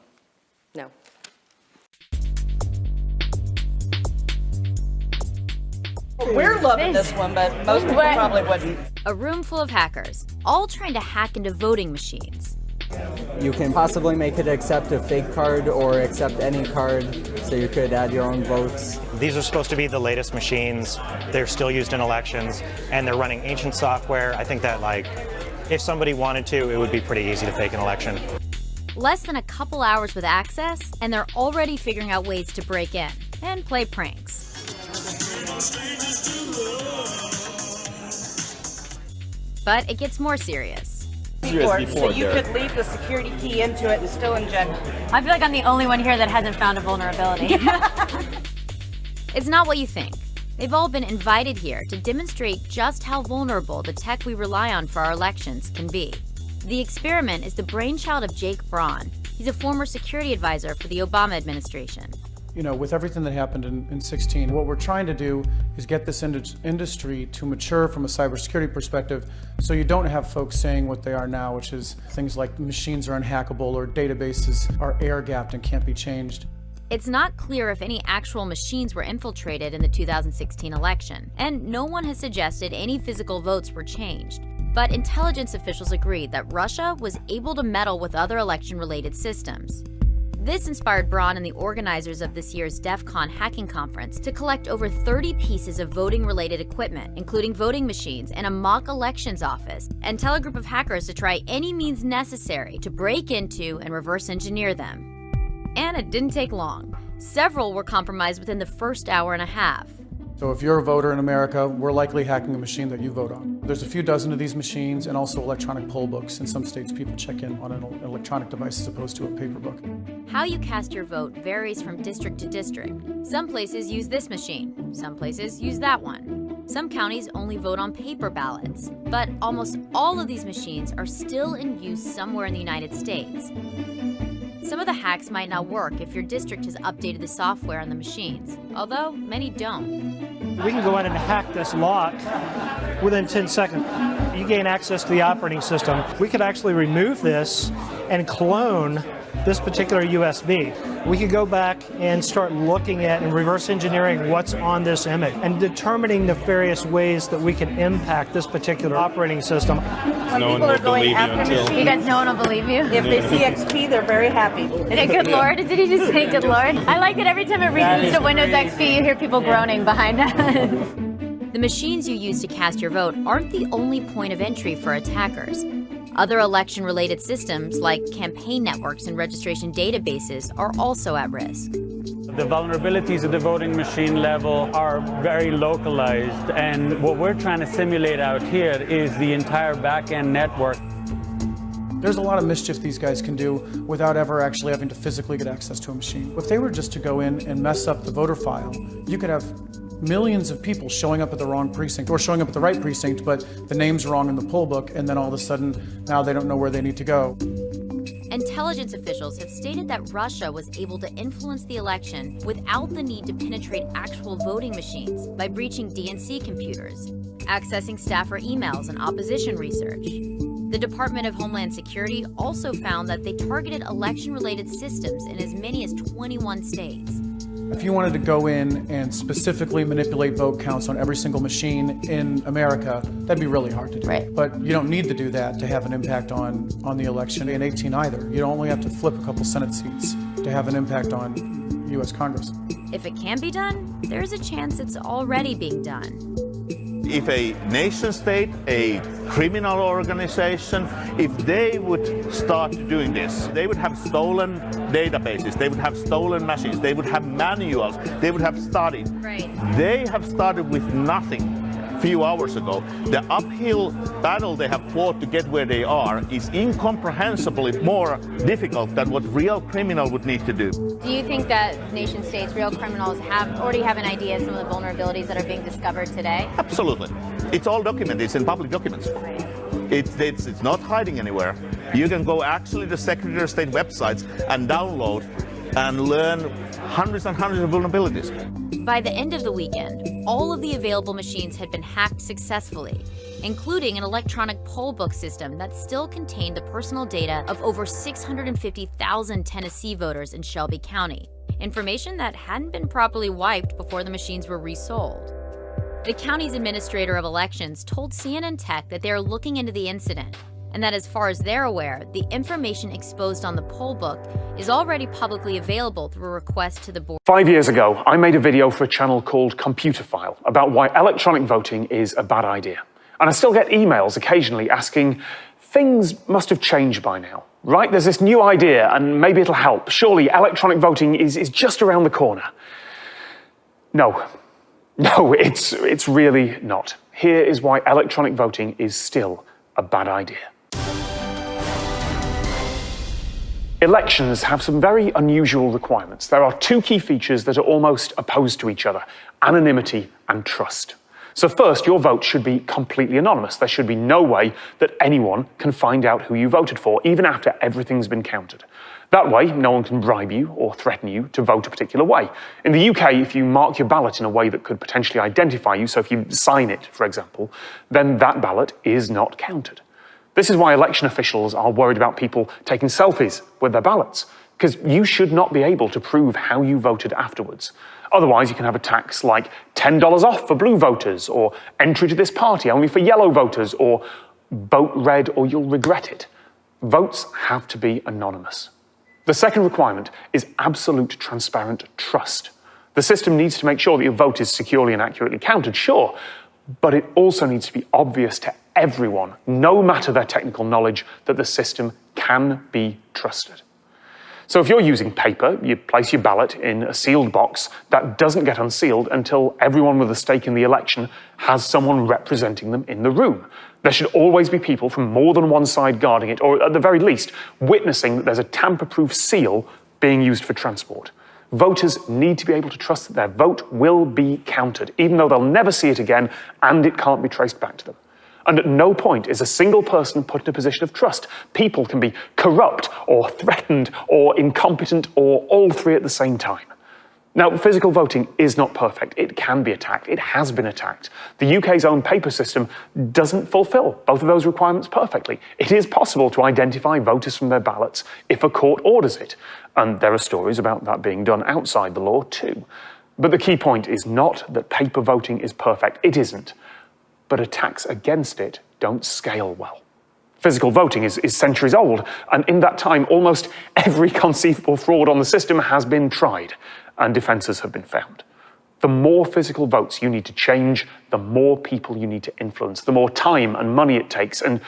No. We're loving this one, but most people probably wouldn't. A room full of hackers, all trying to hack into voting machines. You can possibly make it accept a fake card or accept any card, so you could add your own votes. These are supposed to be the latest machines. They're still used in elections, and they're running ancient software. I think that, like, if somebody wanted to, it would be pretty easy to fake an election. Less than a couple hours with access, and they're already figuring out ways to break in and play pranks. But it gets more serious. So you could leave the security key into it and still inject. I feel like I'm the only one here that hasn't found a vulnerability. It's not what you think. They've all been invited here to demonstrate just how vulnerable the tech we rely on for our elections can be. The experiment is the brainchild of Jake Braun. He's a former security advisor for the Obama administration. You know, with everything that happened in 16, what we're trying to do is get this industry to mature from a cybersecurity perspective, so you don't have folks saying what they are now, which is things like machines are unhackable or databases are air-gapped and can't be changed. It's not clear if any actual machines were infiltrated in the 2016 election, and no one has suggested any physical votes were changed. But intelligence officials agreed that Russia was able to meddle with other election-related systems. This inspired Braun and the organizers of this year's DEF CON hacking conference to collect over 30 pieces of voting-related equipment, including voting machines and a mock elections office, and tell a group of hackers to try any means necessary to break into and reverse engineer them. And it didn't take long. Several were compromised within the first hour and a half. So if you're a voter in America, we're likely hacking a machine that you vote on. There's a few dozen of these machines and also electronic poll books. In some states, people check in on an electronic device as opposed to a paper book. How you cast your vote varies from district to district. Some places use this machine, some places use that one. Some counties only vote on paper ballots, but almost all of these machines are still in use somewhere in the United States. Some of the hacks might not work if your district has updated the software on the machines, although many don't. We can go in and hack this lock within 10 seconds. You gain access to the operating system. We could actually remove this and clone this particular USB. We could go back and start looking at and reverse engineering what's on this image and determining the various ways that we can impact this particular operating system. No one will believe you until... You guys, no one will believe you? If they see XP, they're very happy. Hey, good Lord. Did he just say good Lord? I like that every time it reboots to Windows XP, you hear people groaning behind us. The machines you use to cast your vote aren't the only point of entry for attackers. Other election-related systems, like campaign networks and registration databases, are also at risk. The vulnerabilities at the voting machine level are very localized, and what we're trying to simulate out here is the entire back-end network. There's a lot of mischief these guys can do without ever actually having to physically get access to a machine. If they were just to go in and mess up the voter file, you could have millions of people showing up at the wrong precinct or showing up at the right precinct, but the name's wrong in the poll book, and then all of a sudden, now they don't know where they need to go. Intelligence officials have stated that Russia was able to influence the election without the need to penetrate actual voting machines by breaching DNC computers, accessing staffer emails and opposition research. The Department of Homeland Security also found that they targeted election-related systems in as many as 21 states. If you wanted to go in and specifically manipulate vote counts on every single machine in America, that'd be really hard to do. Right. But you don't need to do that to have an impact on the election in 18 either. You don't only have to flip a couple Senate seats to have an impact on U.S. Congress. If it can be done, there's a chance it's already being done. If a nation state, a criminal organization, if they would start doing this, they would have stolen databases, they would have stolen machines, they would have manuals, they would have studied. Right. They have started with nothing a few hours ago. The uphill battle they have fought to get where they are is incomprehensibly more difficult than what real criminal would need to do. Do you think that nation states, real criminals, already have an idea of some of the vulnerabilities that are being discovered today? Absolutely. It's all documented. It's in public documents. It's not hiding anywhere. You can go actually to Secretary of State websites and download and learn hundreds and hundreds of vulnerabilities. By the end of the weekend, all of the available machines had been hacked successfully, including an electronic poll book system that still contained the personal data of over 650,000 Tennessee voters in Shelby County, information that hadn't been properly wiped before the machines were resold. The county's administrator of elections told CNN Tech that they are looking into the incident, and that as far as they're aware, the information exposed on the poll book is already publicly available through a request to the board. 5 years ago, I made a video for a channel called Computer File about why electronic voting is a bad idea. And I still get emails occasionally asking, things must have changed by now, right? There's this new idea and maybe it'll help. Surely electronic voting is just around the corner. No, it's really not. Here is why electronic voting is still a bad idea. Elections have some very unusual requirements. There are two key features that are almost opposed to each other: anonymity and trust. So first, your vote should be completely anonymous. There should be no way that anyone can find out who you voted for, even after everything's been counted. That way, no one can bribe you or threaten you to vote a particular way. In the UK, if you mark your ballot in a way that could potentially identify you, so if you sign it, for example, then that ballot is not counted. This is why election officials are worried about people taking selfies with their ballots, because you should not be able to prove how you voted afterwards. Otherwise, you can have attacks like $10 off for blue voters, or entry to this party only for yellow voters, or vote red or you'll regret it. Votes have to be anonymous. The second requirement is absolute transparent trust. The system needs to make sure that your vote is securely and accurately counted, sure, but it also needs to be obvious to everyone, no matter their technical knowledge, that the system can be trusted. So if you're using paper, you place your ballot in a sealed box that doesn't get unsealed until everyone with a stake in the election has someone representing them in the room. There should always be people from more than one side guarding it, or at the very least, witnessing that there's a tamper-proof seal being used for transport. Voters need to be able to trust that their vote will be counted, even though they'll never see it again and it can't be traced back to them. And at no point is a single person put in a position of trust. People can be corrupt or threatened or incompetent or all three at the same time. Now, physical voting is not perfect. It can be attacked. It has been attacked. The UK's own paper system doesn't fulfill both of those requirements perfectly. It is possible to identify voters from their ballots if a court orders it. And there are stories about that being done outside the law too. But the key point is not that paper voting is perfect. It isn't. But attacks against it don't scale well. Physical voting is centuries old, and in that time, almost every conceivable fraud on the system has been tried, and defences have been found. The more physical votes you need to change, the more people you need to influence, the more time and money it takes, and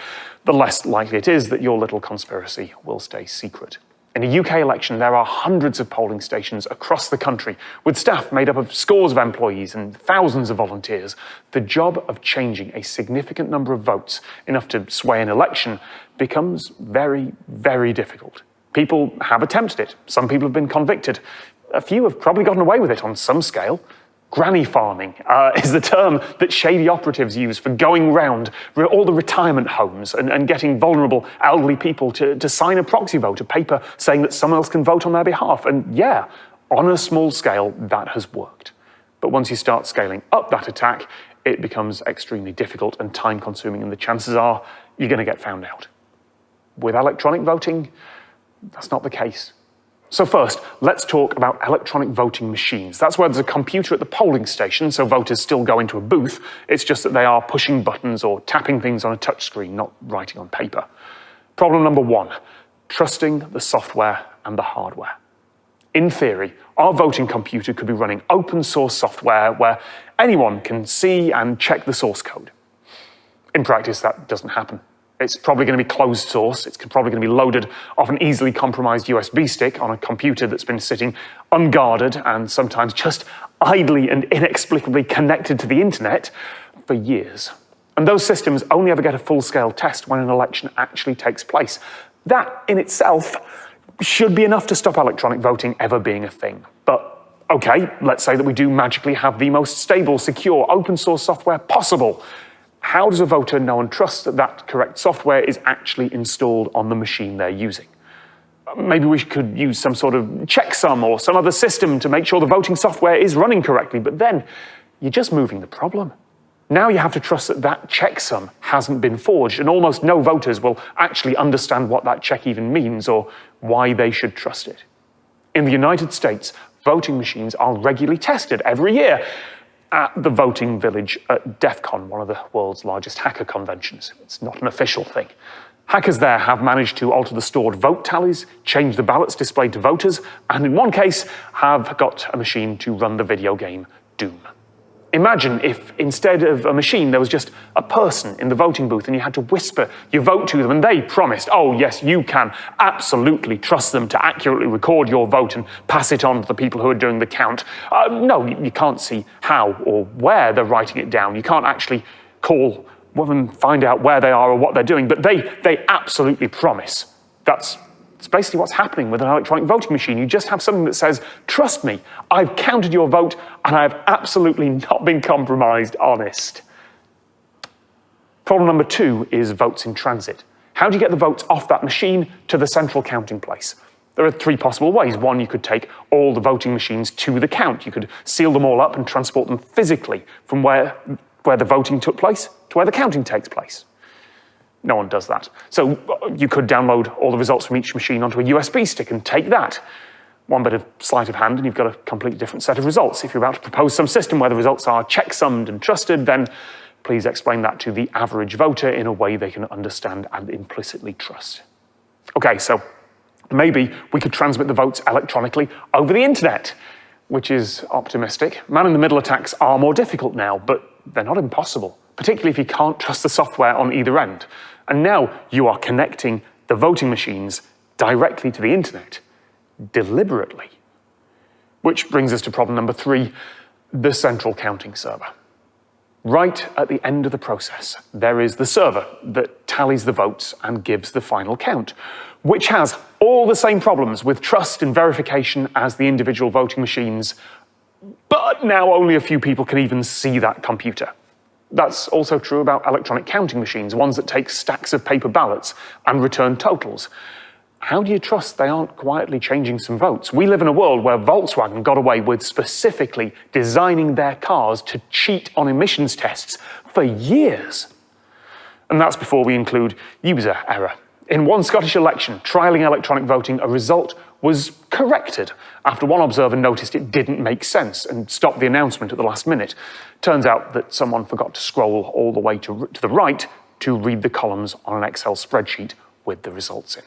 the less likely it is that your little conspiracy will stay secret. In a UK election, there are hundreds of polling stations across the country, with staff made up of scores of employees and thousands of volunteers. The job of changing a significant number of votes, enough to sway an election, becomes very, very difficult. People have attempted it. Some people have been convicted. A few have probably gotten away with it on some scale. Granny farming is the term that shady operatives use for going round all the retirement homes and getting vulnerable elderly people to sign a proxy vote, a paper saying that someone else can vote on their behalf. And yeah, on a small scale, that has worked. But once you start scaling up that attack, it becomes extremely difficult and time-consuming, and the chances are you're going to get found out. With electronic voting, that's not the case. So first, let's talk about electronic voting machines. That's where there's a computer at the polling station, so voters still go into a booth. It's just that they are pushing buttons or tapping things on a touchscreen, not writing on paper. Problem number one, trusting the software and the hardware. In theory, our voting computer could be running open source software where anyone can see and check the source code. In practice, that doesn't happen. It's probably going to be closed source. It's probably going to be loaded off an easily compromised USB stick on a computer that's been sitting unguarded and sometimes just idly and inexplicably connected to the internet for years. And those systems only ever get a full-scale test when an election actually takes place. That in itself should be enough to stop electronic voting ever being a thing. But okay, let's say that we do magically have the most stable, secure, open source software possible. How does a voter know and trust that that correct software is actually installed on the machine they're using? Maybe we could use some sort of checksum or some other system to make sure the voting software is running correctly, but then you're just moving the problem. Now you have to trust that that checksum hasn't been forged, and almost no voters will actually understand what that check even means or why they should trust it. In the United States, voting machines are regularly tested every year at the voting village at DEF CON, one of the world's largest hacker conventions. It's not an official thing. Hackers there have managed to alter the stored vote tallies, change the ballots displayed to voters, and in one case have got a machine to run the video game Doom. Imagine if instead of a machine there was just a person in the voting booth and you had to whisper your vote to them and they promised, oh yes, you can absolutely trust them to accurately record your vote and pass it on to the people who are doing the count. No, you can't see how or where they're writing it down. You can't actually call them, find out where they are or what they're doing, but they absolutely promise. That's basically what's happening with an electronic voting machine. You just have something that says, trust me, I've counted your vote and I have absolutely not been compromised, honest. Problem number two is votes in transit. How do you get the votes off that machine to the central counting place? There are three possible ways. One, you could take all the voting machines to the count. You could seal them all up and transport them physically from where the voting took place to where the counting takes place. No one does that. So you could download all the results from each machine onto a USB stick and take that. One bit of sleight of hand and you've got a completely different set of results. If you're about to propose some system where the results are checksummed and trusted, then please explain that to the average voter in a way they can understand and implicitly trust. Okay, so maybe we could transmit the votes electronically over the internet, which is optimistic. Man-in-the-middle attacks are more difficult now, but they're not impossible, particularly if you can't trust the software on either end. And now you are connecting the voting machines directly to the internet, deliberately. Which brings us to problem number three, the central counting server. Right at the end of the process, there is the server that tallies the votes and gives the final count, which has all the same problems with trust and verification as the individual voting machines, but now only a few people can even see that computer. That's also true about electronic counting machines, ones that take stacks of paper ballots and return totals. How do you trust they aren't quietly changing some votes? We live in a world where Volkswagen got away with specifically designing their cars to cheat on emissions tests for years. And that's before we include user error. In one Scottish election, trialling electronic voting, a result was corrected after one observer noticed it didn't make sense and stopped the announcement at the last minute. Turns out that someone forgot to scroll all the way to the right to read the columns on an Excel spreadsheet with the results in.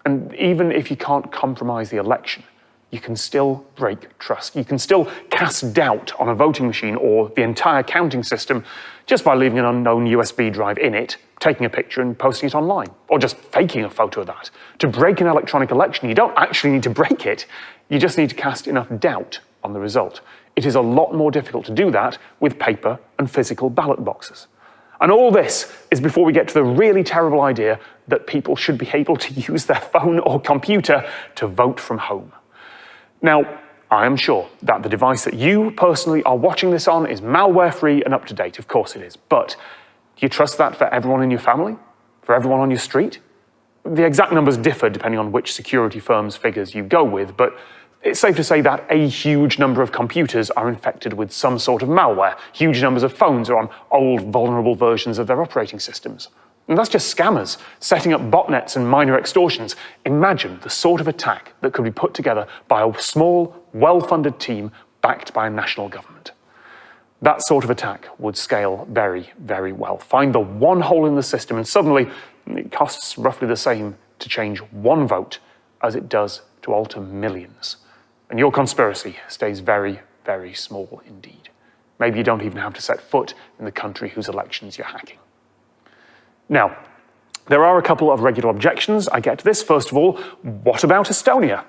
And even if you can't compromise the election, you can still break trust. You can still cast doubt on a voting machine or the entire counting system just by leaving an unknown USB drive in it, taking a picture and posting it online, or just faking a photo of that. To break an electronic election, you don't actually need to break it. You just need to cast enough doubt on the result. It is a lot more difficult to do that with paper and physical ballot boxes. And all this is before we get to the really terrible idea that people should be able to use their phone or computer to vote from home. Now, I am sure that the device that you personally are watching this on is malware-free and up-to-date. Of course it is. But do you trust that for everyone in your family? For everyone on your street? The exact numbers differ depending on which security firm's figures you go with, but it's safe to say that a huge number of computers are infected with some sort of malware. Huge numbers of phones are on old, vulnerable versions of their operating systems. And that's just scammers setting up botnets and minor extortions. Imagine the sort of attack that could be put together by a small, well-funded team backed by a national government. That sort of attack would scale very, very well. Find the one hole in the system, and suddenly it costs roughly the same to change one vote as it does to alter millions. And your conspiracy stays very, very small indeed. Maybe you don't even have to set foot in the country whose elections you're hacking. Now, there are a couple of regular objections. I get to this. First of all, what about Estonia?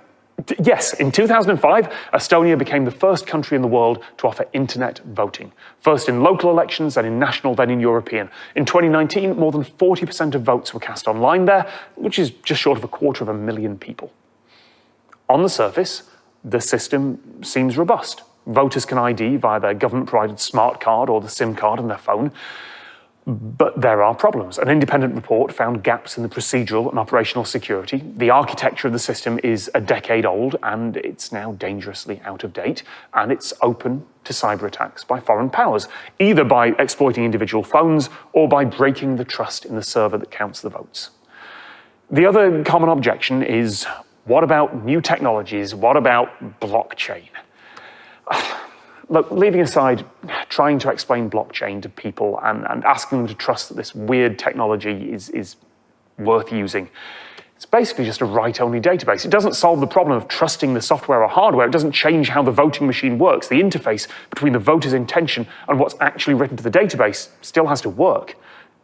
Yes, in 2005, Estonia became the first country in the world to offer internet voting. First in local elections, then in national, then in European. In 2019, more than 40% of votes were cast online there, which is just short of 250,000 people. On the surface, the system seems robust. Voters can ID via their government-provided smart card or the SIM card on their phone. But there are problems. An independent report found gaps in the procedural and operational security. The architecture of the system is a decade old, and it's now dangerously out of date, and it's open to cyber attacks by foreign powers, either by exploiting individual phones or by breaking the trust in the server that counts the votes. The other common objection is, what about new technologies? What about blockchain? Look, leaving aside trying to explain blockchain to people and asking them to trust that this weird technology is worth using, it's basically just a write-only database. It doesn't solve the problem of trusting the software or hardware. It doesn't change how the voting machine works. The interface between the voter's intention and what's actually written to the database still has to work.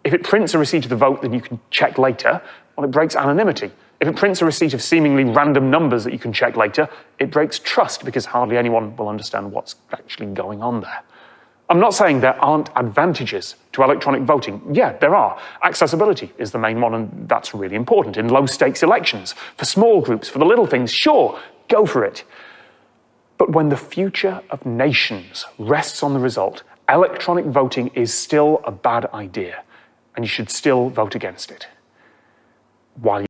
If it prints a receipt of the vote that you can check later, well, it breaks anonymity. If it prints a receipt of seemingly random numbers that you can check later, it breaks trust because hardly anyone will understand what's actually going on there. I'm not saying there aren't advantages to electronic voting. Yeah, there are. Accessibility is the main one, and that's really important in low-stakes elections. For small groups, for the little things, sure, go for it. But when the future of nations rests on the result, electronic voting is still a bad idea, and you should still vote against it. While